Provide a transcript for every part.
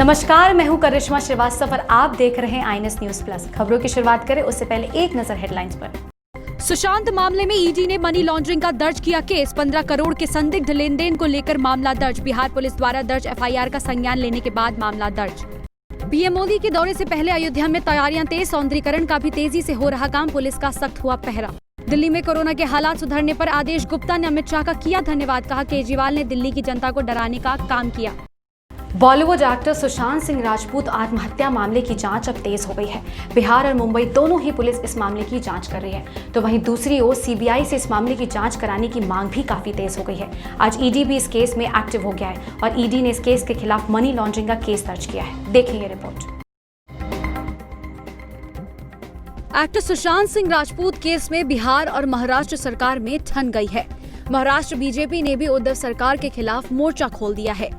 नमस्कार, मैं हूं करिश्मा श्रीवास्तव और आप देख रहे हैं आईएनएस न्यूज प्लस। खबरों की शुरुआत करें उससे पहले एक नजर हेडलाइंस पर। सुशांत मामले में ईडी ने मनी लॉन्ड्रिंग का दर्ज किया केस। 15 करोड़ के संदिग्ध लेन देन को लेकर मामला दर्ज। बिहार पुलिस द्वारा दर्ज एफआईआर का संज्ञान लेने के बाद मामला दर्ज। पीएम मोदी के दौरे से पहले अयोध्या में तैयारियां तेज। सौंदर्यीकरण का भी तेजी से हो रहा काम। पुलिस का सख्त हुआ पहरा। दिल्ली में कोरोना के हालात सुधरने पर आदेश गुप्ता ने अमित शाह का किया धन्यवाद। कहा केजरीवाल ने दिल्ली की जनता को डराने का काम किया। बॉलीवुड एक्टर सुशांत सिंह राजपूत आत्महत्या मामले की जांच अब तेज हो गई है। बिहार और मुंबई दोनों ही पुलिस इस मामले की जांच कर रही है, तो वहीं दूसरी ओर सीबीआई से इस मामले की जांच कराने की मांग भी काफी तेज हो गई है। आज ईडी भी इस केस में एक्टिव हो गया है और ईडी ने इस केस के खिलाफ मनी लॉन्ड्रिंग का केस दर्ज किया है। देखें ये report. Actor Sushant Singh Rajput case में बिहार और महाराष्ट्र सरकार में ठन गई है। महाराष्ट्र बीजेपी ने भी उद्धव सरकार के खिलाफ मोर्चा खोल दिया है।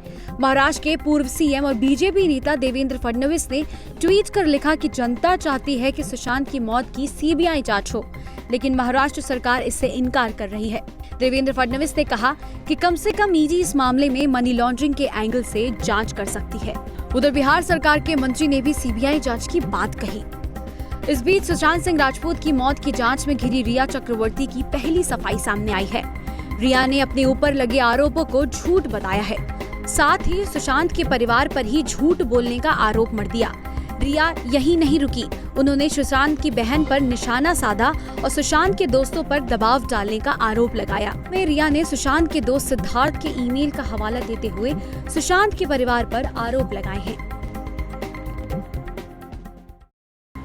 महाराष्ट्र के पूर्व सीएम और बीजेपी नेता देवेंद्र फडणवीस ने ट्वीट कर लिखा कि जनता चाहती है कि सुशांत की मौत की सीबीआई जांच हो, लेकिन महाराष्ट्र सरकार इससे इनकार कर रही है। देवेंद्र फडणवीस ने कहा कि कम से कम ईडी इस मामले में मनी लॉन्ड्रिंग के एंगल से जांच कर सकती है। उधर बिहार सरकार के मंत्री ने भी सीबीआई जांच की बात कही। इस बीच सुशांत सिंह राजपूत की मौत की जांच में घिरी रिया चक्रवर्ती की पहली सफाई सामने आई है। रिया ने अपने ऊपर लगे आरोपों को झूठ बताया है, साथ ही सुशांत के परिवार पर ही झूठ बोलने का आरोप मढ़ दिया। रिया यही नहीं रुकी, उन्होंने सुशांत की बहन पर निशाना साधा और सुशांत के दोस्तों पर दबाव डालने का आरोप लगाया। रिया ने सुशांत के दोस्त सिद्धार्थ के ईमेल का हवाला देते हुए सुशांत के परिवार पर आरोप लगाए हैं।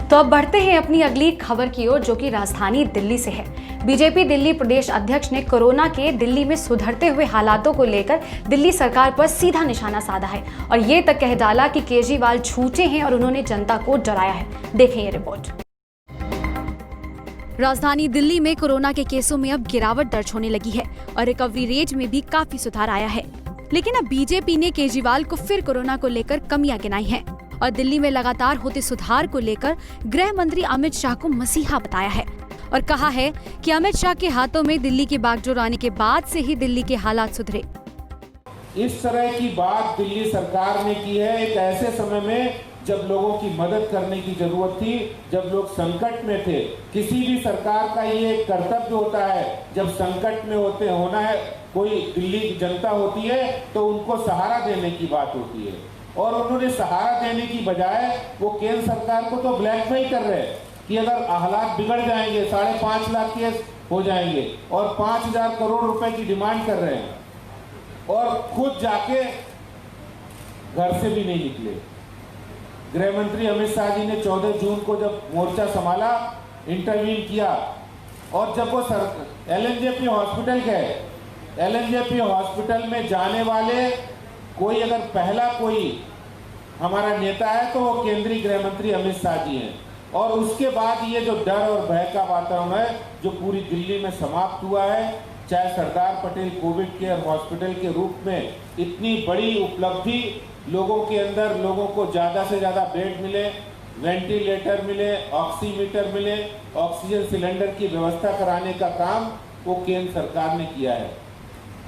तो अब बढ़ते हैं अपनी अगली खबर की ओर, जो कि राजधानी दिल्ली से है। बीजेपी दिल्ली प्रदेश अध्यक्ष ने कोरोना के दिल्ली में सुधरते हुए हालातों को लेकर दिल्ली सरकार पर सीधा निशाना साधा है और ये तक कह डाला कि केजरीवाल झूठे हैं और उन्होंने जनता को डराया है। देखें ये रिपोर्ट। राजधानी दिल्ली में कोरोना के केसों में अब गिरावट दर्ज होने लगी है और रिकवरी रेट में भी काफी सुधार आया है, लेकिन अब बीजेपी ने केजरीवाल को फिर कोरोना को लेकर कमियां गिनाई हैं और दिल्ली में लगातार होते सुधार को लेकर गृह मंत्री अमित शाह को मसीहा बताया है और कहा है कि अमित शाह के हाथों में दिल्ली की बागडोर आने के बाद से ही दिल्ली के हालात सुधरे। इस तरह की बात दिल्ली सरकार ने की है एक ऐसे समय में जब लोगों की मदद करने की जरूरत थी, जब लोग संकट में थे। किसी भी सरकार का ये कर्तव्य होता है, जब संकट में होना है, कोई दिल्ली की जनता होती है तो उनको सहारा देने की बात होती है, और उन्होंने सहारा देने की बजाय वो केंद्र सरकार को तो ब्लैकमेल कर रहे हैं कि अगर हालात बिगड़ जाएंगे 5.5 लाख केस हो जाएंगे और 5,000 करोड़ रुपए की डिमांड कर रहे हैं और खुद जाके घर से भी नहीं निकले। गृह मंत्री अमित शाह जी ने 14 जून को जब मोर्चा संभाला, इंटरवीन किया और जब वो एलएनजेपी हॉस्पिटल गए, एलएनजेपी हॉस्पिटल में जाने वाले कोई अगर पहला कोई हमारा नेता है तो वो केंद्रीय गृह मंत्री अमित शाह जी हैं। और उसके बाद ये जो डर और भय का वातावरण है जो पूरी दिल्ली में समाप्त हुआ है, चाहे Sardar Patel Covid care hospital के रूप में इतनी बड़ी उपलब्धि लोगों के अंदर, लोगों को ज़्यादा से ज़्यादा बेड मिले, वेंटिलेटर मिले, ऑक्सीमीटर मिले, ऑक्सीजन सिलेंडर की व्यवस्था कराने का काम वो केंद्र सरकार ने किया है।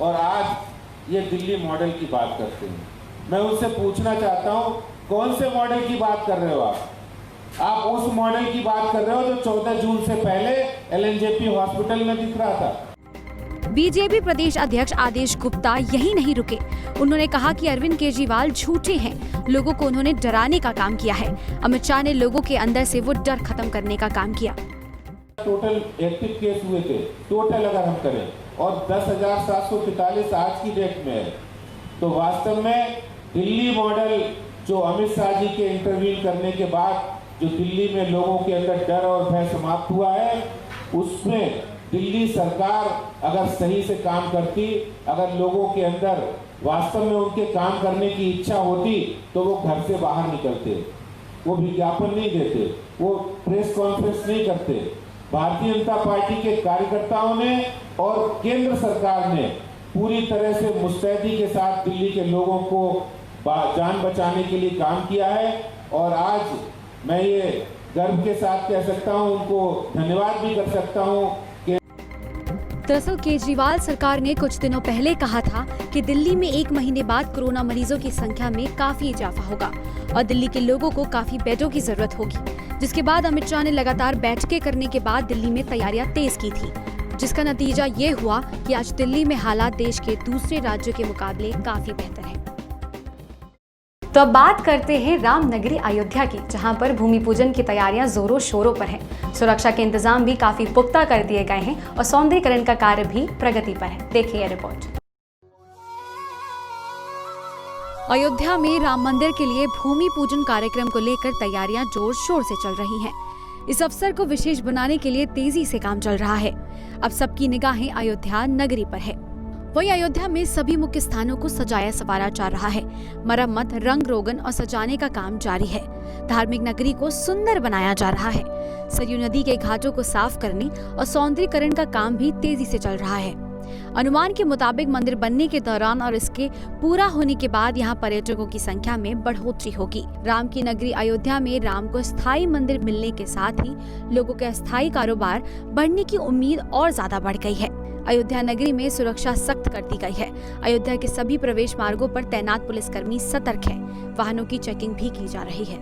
और आज ये दिल्ली मॉडल की बात करते हैं। मैं उनसे पूछना चाहता हूँ, कौन से मॉडल की बात कर रहे हो आप उस मॉडल की बात कर रहे हो जो 14 जून से पहले एलएनजेपी हॉस्पिटल में दिख रहा था। बीजेपी प्रदेश अध्यक्ष आदेश गुप्ता यही नहीं रुके, उन्होंने कहा कि अरविंद केजरीवाल झूठे हैं, लोगों को उन्होंने डराने का काम किया है। अमित शाह ने लोगों के अंदर से वो डर खत्म करने का काम किया। टोटल एक्टिव केस हुए थे, टोटल अगर हम करें, और 10,745 आज की डेट में है, तो वास्तव में दिल्ली मॉडल जो अमित शाह जी के इंटरव्यू करने के बाद जो दिल्ली में लोगों के अंदर डर और भय समाप्त हुआ है, उसमें दिल्ली सरकार अगर सही से काम करती, अगर लोगों के अंदर वास्तव में उनके काम करने की इच्छा होती, तो वो घर से बाहर निकलते, वो विज्ञापन नहीं देते, वो प्रेस कॉन्फ्रेंस नहीं करते। भारतीय जनता पार्टी के कार्यकर्ताओं ने और केंद्र सरकार ने पूरी तरह से मुस्तैदी के साथ दिल्ली के लोगों को जान बचाने के लिए काम किया है और आज मैं ये गर्व के साथ कह सकता हूं, उनको धन्यवाद भी कर सकता हूं कि दरअसल केजरीवाल सरकार ने कुछ दिनों पहले कहा था कि दिल्ली में 1 महीने बाद कोरोना मरीजों की संख्या में काफी इजाफा होगा और दिल्ली के लोगों को काफी बेडों की जरूरत होगी, जिसके बाद अमित शाह ने लगातार बैठकें करने के बाद दिल्ली में तैयारियां तेज की थी, जिसका नतीजा ये हुआ कि आज दिल्ली में हालात देश के दूसरे राज्यों के मुकाबले काफी बेहतर है। तो अब बात करते हैं रामनगरी अयोध्या की, जहां पर भूमि पूजन की तैयारियां जोरों शोरों पर हैं। सुरक्षा के इंतजाम भी काफी पुख्ता कर दिए गए हैं और सौंदर्यीकरण का कार्य भी प्रगति पर है। देखिए यह रिपोर्ट। अयोध्या में राम मंदिर के लिए भूमि पूजन कार्यक्रम को लेकर तैयारियां जोर शोर से चल रही हैं। इस अवसर को विशेष बनाने के लिए तेजी से काम चल रहा है। अब सबकी निगाहें अयोध्या नगरी पर है। वही अयोध्या में सभी मुख्य स्थानों को सजाया संवारा जा रहा है। मरम्मत, रंग रोगन और सजाने का काम जारी है। धार्मिक नगरी को सुंदर बनाया जा रहा है। सरयू नदी के घाटों को साफ करने और सौंदर्यीकरण का काम भी तेजी से चल रहा है। अनुमान के मुताबिक मंदिर बनने के दौरान और इसके पूरा होने के बाद यहाँ पर्यटकों की संख्या में बढ़ोतरी होगी। राम की नगरी अयोध्या में राम को स्थायी मंदिर मिलने के साथ ही लोगों का स्थायी कारोबार बढ़ने की उम्मीद और ज्यादा बढ़ गई है। अयोध्या नगरी में सुरक्षा सख्त कर दी गई है। अयोध्या के सभी प्रवेश मार्गों पर तैनात पुलिसकर्मी सतर्क हैं। वाहनों की चेकिंग भी की जा रही है।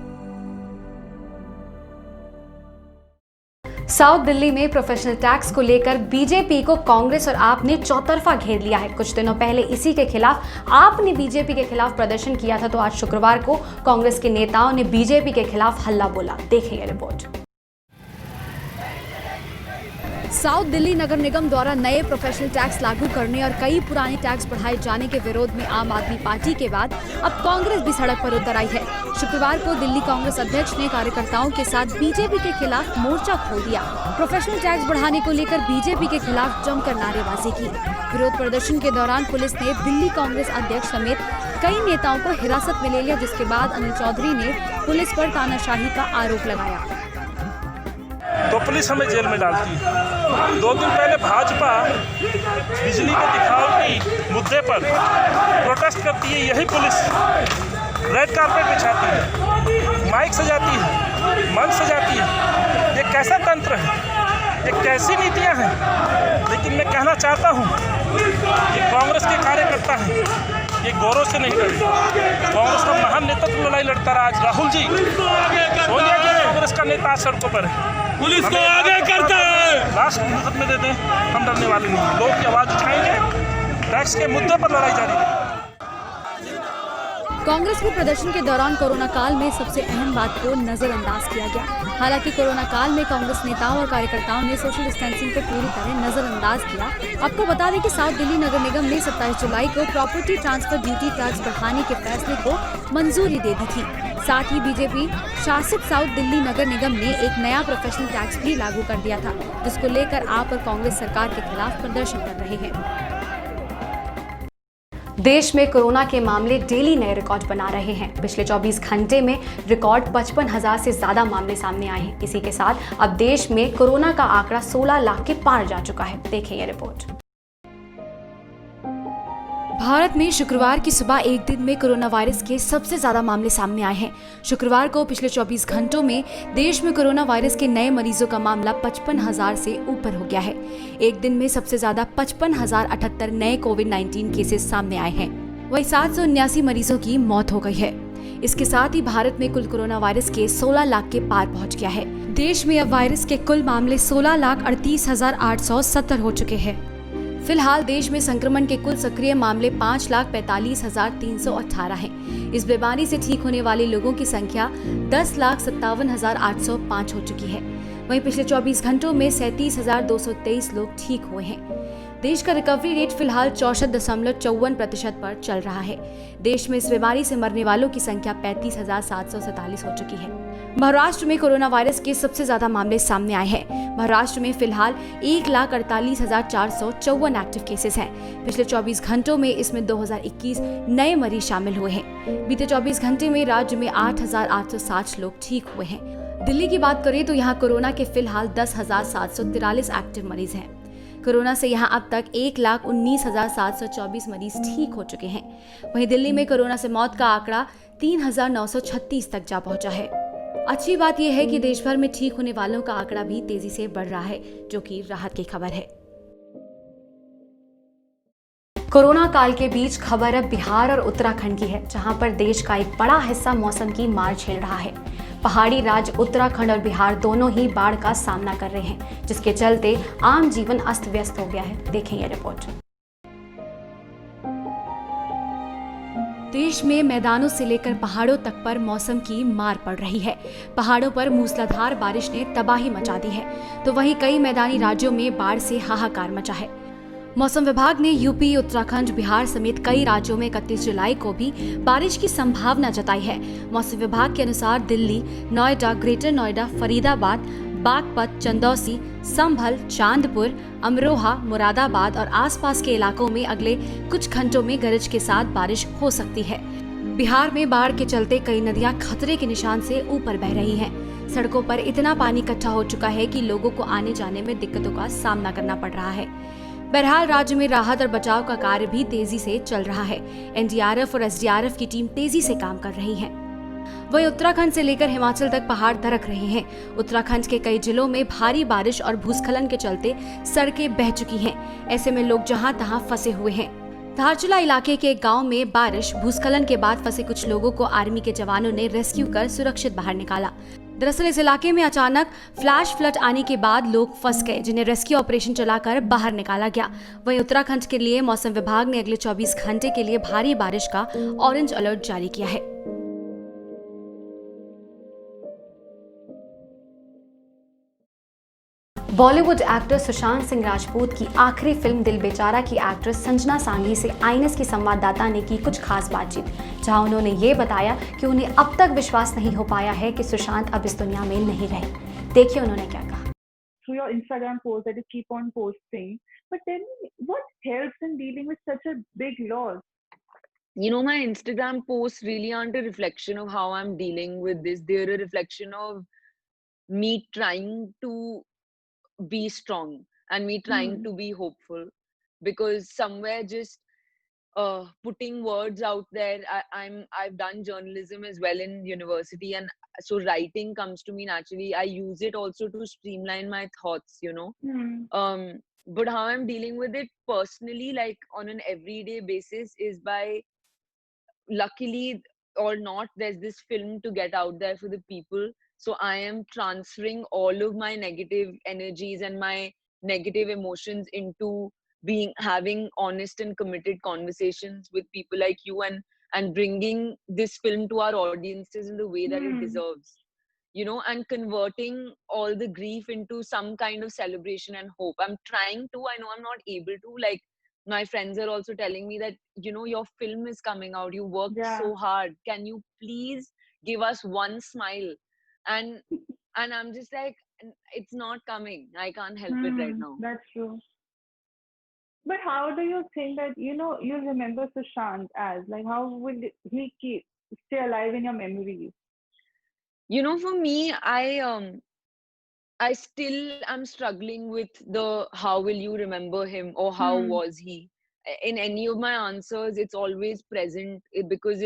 साउथ दिल्ली में प्रोफेशनल टैक्स को लेकर बीजेपी को कांग्रेस और आप ने चौतरफा घेर लिया है। कुछ दिनों पहले इसी के खिलाफ आप ने बीजेपी के खिलाफ प्रदर्शन किया था, तो आज शुक्रवार को कांग्रेस के नेताओं ने बीजेपी के खिलाफ हल्ला बोला। देखिए ये रिपोर्ट। साउथ दिल्ली नगर निगम द्वारा नए प्रोफेशनल टैक्स लागू करने और कई पुराने टैक्स बढ़ाए जाने के विरोध में आम आदमी पार्टी के बाद अब कांग्रेस भी सड़क पर उतर आई है। शुक्रवार को दिल्ली कांग्रेस अध्यक्ष ने कार्यकर्ताओं के साथ बीजेपी के खिलाफ मोर्चा खोल दिया। प्रोफेशनल टैक्स बढ़ाने को लेकर बीजेपी के खिलाफ जमकर नारेबाजी की। विरोध प्रदर्शन के दौरान पुलिस ने दिल्ली कांग्रेस अध्यक्ष समेत कई नेताओं को हिरासत में ले लिया, जिसके बाद अनिल चौधरी ने पुलिस पर तानाशाही का आरोप लगाया। तो पुलिस हमें जेल में डालती है। 2 दिन पहले भाजपा बिजली के दिखावटी मुद्दे पर प्रोटेस्ट करती है, यही पुलिस रेड कारपेट बिछाती है, माइक सजाती है, मंच सजाती है। ये कैसा तंत्र है, ये कैसी नीतियां हैं। लेकिन मैं कहना चाहता हूँ कि कांग्रेस के कार्यकर्ता हैं, ये गौरव से नहीं डरे। कांग्रेस का महान नेतृत्व लड़ाई लड़ता रहा। आज राहुल जी, सोनिया जी कांग्रेस का नेता सड़कों पर है, पुलिस को आगे करता है। लास्ट मुहूर्त में देते हैं, हम डरने वाले नहीं। लोग की आवाज उठाएंगे, टैक्स के मुद्दे पर लड़ाई जारी है। कांग्रेस के प्रदर्शन के दौरान कोरोना काल में सबसे अहम बात को नजरअंदाज किया गया। हालांकि कोरोना काल में कांग्रेस नेताओं और कार्यकर्ताओं ने सोशल डिस्टेंसिंग को पूरी तरह नजरअंदाज किया। आपको बता दें कि साउथ दिल्ली नगर निगम ने 27 जुलाई को प्रॉपर्टी ट्रांसफर ड्यूटी टैक्स बढ़ाने के फैसले को मंजूरी दे दी थी। साथ ही बीजेपी शासित साउथ दिल्ली नगर निगम ने एक नया प्रोफेशनल टैक्स भी लागू कर दिया था, जिसको लेकर आप और कांग्रेस सरकार के खिलाफ प्रदर्शन कर रहे हैं। देश में कोरोना के मामले डेली नए रिकॉर्ड बना रहे हैं। पिछले 24 घंटे में रिकॉर्ड 55,000 से ज्यादा मामले सामने आए हैं। इसी के साथ अब देश में कोरोना का आंकड़ा 16 लाख के पार जा चुका है। देखें ये रिपोर्ट। भारत में शुक्रवार की सुबह एक दिन में कोरोना वायरस के सबसे ज्यादा मामले सामने आए हैं। शुक्रवार को पिछले 24 घंटों में देश में कोरोना वायरस के नए मरीजों का मामला 55,000 से ऊपर हो गया है। एक दिन में सबसे ज्यादा 55,078 नए कोविड-19 केसेस सामने आए हैं। वहीं 779 मरीजों की मौत हो गई है। इसके साथ ही भारत में कुल कोरोना वायरस के 16 लाख के पार पहुंच गया है। देश में अब वायरस के कुल मामले 16,38,870 हो चुके हैं। फिलहाल देश में संक्रमण के कुल सक्रिय मामले 5,45,318 हैं। इस बीमारी से ठीक होने वाले लोगों की संख्या 10,57,805 हो चुकी है। वहीं पिछले 24 घंटों में 37,223 लोग ठीक हुए हैं। देश का रिकवरी रेट फिलहाल 64.54% पर चल रहा है। देश में इस बीमारी से मरने वालों की संख्या 35,747 हो चुकी है। महाराष्ट्र में कोरोना वायरस के सबसे ज्यादा मामले सामने आए हैं। महाराष्ट्र में फिलहाल 1,48,454 एक्टिव केसेस हैं। पिछले 24 घंटों में इसमें 2021 नए मरीज शामिल हुए हैं। बीते 24 घंटे में राज्य में 8,860 लोग ठीक हुए हैं। दिल्ली की बात करें तो यहाँ कोरोना के फिलहाल 10,743 एक्टिव मरीज हैं। कोरोना से यहां अब तक 1,19,724 मरीज ठीक हो चुके हैं। वहीं दिल्ली में कोरोना से मौत का आंकड़ा 3,936 तक जा पहुंचा है। अच्छी बात यह है कि देश भर में ठीक होने वालों का आंकड़ा भी तेजी से बढ़ रहा है, जो कि राहत की खबर है। कोरोना काल के बीच खबर अब बिहार और उत्तराखंड की है, जहां पर देश का एक बड़ा हिस्सा मौसम की मार झेल रहा है। पहाड़ी राज्य उत्तराखंड और बिहार दोनों ही बाढ़ का सामना कर रहे हैं, जिसके चलते आम जीवन अस्त व्यस्त हो गया है। देखें यह रिपोर्ट। देश में मैदानों से लेकर पहाड़ों तक पर मौसम की मार पड़ रही है। पहाड़ों पर मूसलाधार बारिश ने तबाही मचा दी है, तो वहीं कई मैदानी राज्यों में बाढ़ से हाहाकार मचा है। मौसम विभाग ने यूपी, उत्तराखंड, बिहार समेत कई राज्यों में 31 जुलाई को भी बारिश की संभावना जताई है। मौसम विभाग के अनुसार दिल्ली, नोएडा, ग्रेटर नोएडा, फरीदाबाद, बागपत, चंदौसी, संभल, चांदपुर, अमरोहा, मुरादाबाद और आसपास के इलाकों में अगले कुछ घंटों में गरज के साथ बारिश हो सकती है। बिहार में बाढ़ के चलते कई नदियां खतरे के निशान से ऊपर बह रही हैं। सड़कों पर इतना पानी इकट्ठा हो चुका है कि लोगों को आने जाने में दिक्कतों का सामना करना पड़ रहा है। बहरहाल राज्य में राहत और बचाव का कार्य भी तेजी से चल रहा है। एनडीआरएफ और एसडीआरएफ की टीम तेजी से काम कर रही है। वहीं उत्तराखंड से लेकर हिमाचल तक पहाड़ दरक रहे हैं। उत्तराखंड के कई जिलों में भारी बारिश और भूस्खलन के चलते सड़कें बह चुकी हैं। ऐसे में लोग जहां तहां फंसे हुए हैं। धारचूला इलाके के एक गांव में बारिश भूस्खलन के बाद फंसे कुछ लोगों को आर्मी के जवानों ने रेस्क्यू कर सुरक्षित बाहर निकाला। दरअसल इस इलाके में अचानक फ्लैश फ्लड आने के बाद लोग फंस गए, जिन्हें रेस्क्यू ऑपरेशन चलाकर बाहर निकाला गया। वहीं उत्तराखंड के लिए मौसम विभाग ने अगले 24 घंटे के लिए भारी बारिश का ऑरेंज अलर्ट जारी किया है। बॉलीवुड एक्टर सुशांत सिंह राजपूत की आखिरी फिल्म दिल बेचारा की एक्ट्रेस संजना सांघी से आईएनएस की संवाददाता ने की कुछ खास बातचीत, जहां उन्होंने ये बताया कि उन्हें अब तक विश्वास नहीं हो पाया है कि सुशांत अब इस दुनिया में नहीं रहे। देखिए उन्होंने क्या कहा। Through your Instagram post that you keep on posting, but tell me what helps in dealing with such a big loss? You know, my Instagram posts really aren't a reflection of how I'm dealing with this. They're a reflection of me trying to be strong and me trying to be hopeful, because somewhere just putting words out there, I've done journalism as well in university, and so writing comes to me naturally. I use it also to streamline my thoughts, you know. But how I'm dealing with it personally, like on an everyday basis, is by, luckily or not, there's this film to get out there for the people. So I am transferring all of my negative energies and my negative emotions into having honest and committed conversations with people like you, and bringing this film to our audiences in the way that it deserves, you know, and converting all the grief into some kind of celebration and hope. I'm trying to. I know I'm not able to. Like, my friends are also telling me that, you know, your film is coming out, you worked so hard, can you please give us one smile? And I'm just like, it's not coming. I can't help it right now. That's true. But how do you think that, you know, you remember Sushant as, like, how will he stay alive in your memories? You know, for me, I still am struggling with the how will you remember him, or how was he. In any of my answers, it's always present, because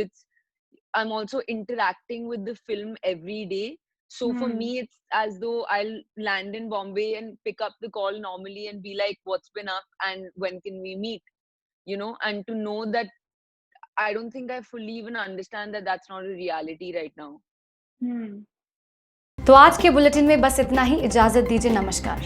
I'm also interacting with the film every day. So for me, it's as though I'll land in Bombay and pick up the call normally and be like, what's been up and when can we meet? You know, and to know that I don't think I fully even understand that that's not a reality right now. तो आज के bulletin में बस इतना ही। इजाजत दीजिए। नमस्कार।